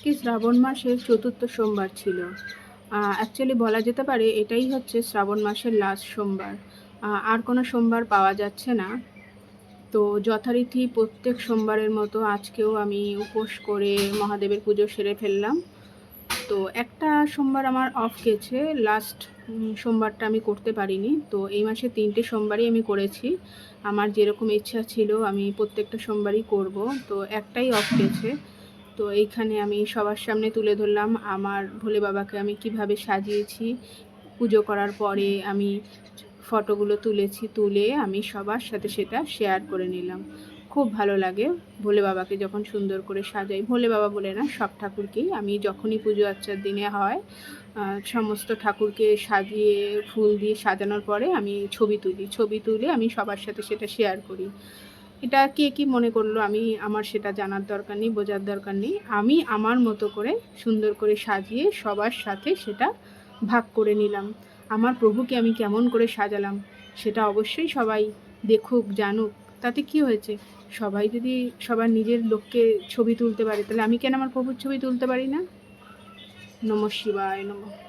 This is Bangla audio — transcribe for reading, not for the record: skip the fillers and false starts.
কি শ্রাবণ মাসের চতুর্থ সোমবার ছিল। অ্যাকচুয়ালি বলা যেতে পারে এটাই হচ্ছে শ্রাবণ মাসের লাস্ট সোমবার। আর কোনো সোমবার পাওয়া যাচ্ছে না। তো যথারীতি প্রত্যেক সোমবারের মতো আজকেও আমি উপোস করে মহাদেবের পুজো সেরে ফেললাম। তো একটা সোমবার আমার অফ গেছে, লাস্ট সোমবারটা আমি করতে পারিনি। তো এই মাসে 3টে সোমবারই আমি করেছি। আমার যেরকম ইচ্ছা ছিল আমি প্রত্যেকটা সোমবারই করব। তো একটাই অফ গেছে। তো এইখানে আমি সবার সামনে তুলে ধরলাম আমার ভোলে বাবাকে আমি কিভাবে সাজিয়েছি। পুজো করার পরে আমি ফটোগুলো তুলেছি, তুলে আমি সবার সাথে সেটা শেয়ার করে নিলাম। খুব ভালো লাগে ভোলে বাবাকে যখন সুন্দর করে সাজাই। ভোলে বাবা বলে না, সব ঠাকুরকেই আমি যখনই পুজো আচ্চার দিনে হয় সমস্ত ঠাকুরকে সাজিয়ে ফুল দিয়ে সাজানোর পরে আমি ছবি তুলে আমি সবার সাথে সেটা শেয়ার করি। এটা কে কী মনে করলো আমি আমার সেটা জানার দরকার নেই, বোঝার দরকার নেই। আমি আমার মতো করে সুন্দর করে সাজিয়ে সবার সাথে সেটা ভাগ করে নিলাম। আমার প্রভুকে আমি কেমন করে সাজালাম সেটা অবশ্যই সবাই দেখুক, জানুক। তাতে কি হয়েছে? সবাই যদি সবার নিজের লোককে ছবি তুলতে পারে, তাহলে আমি কেন আমার প্রভুর ছবি তুলতে পারি না? নমঃ শিবায় নমঃ।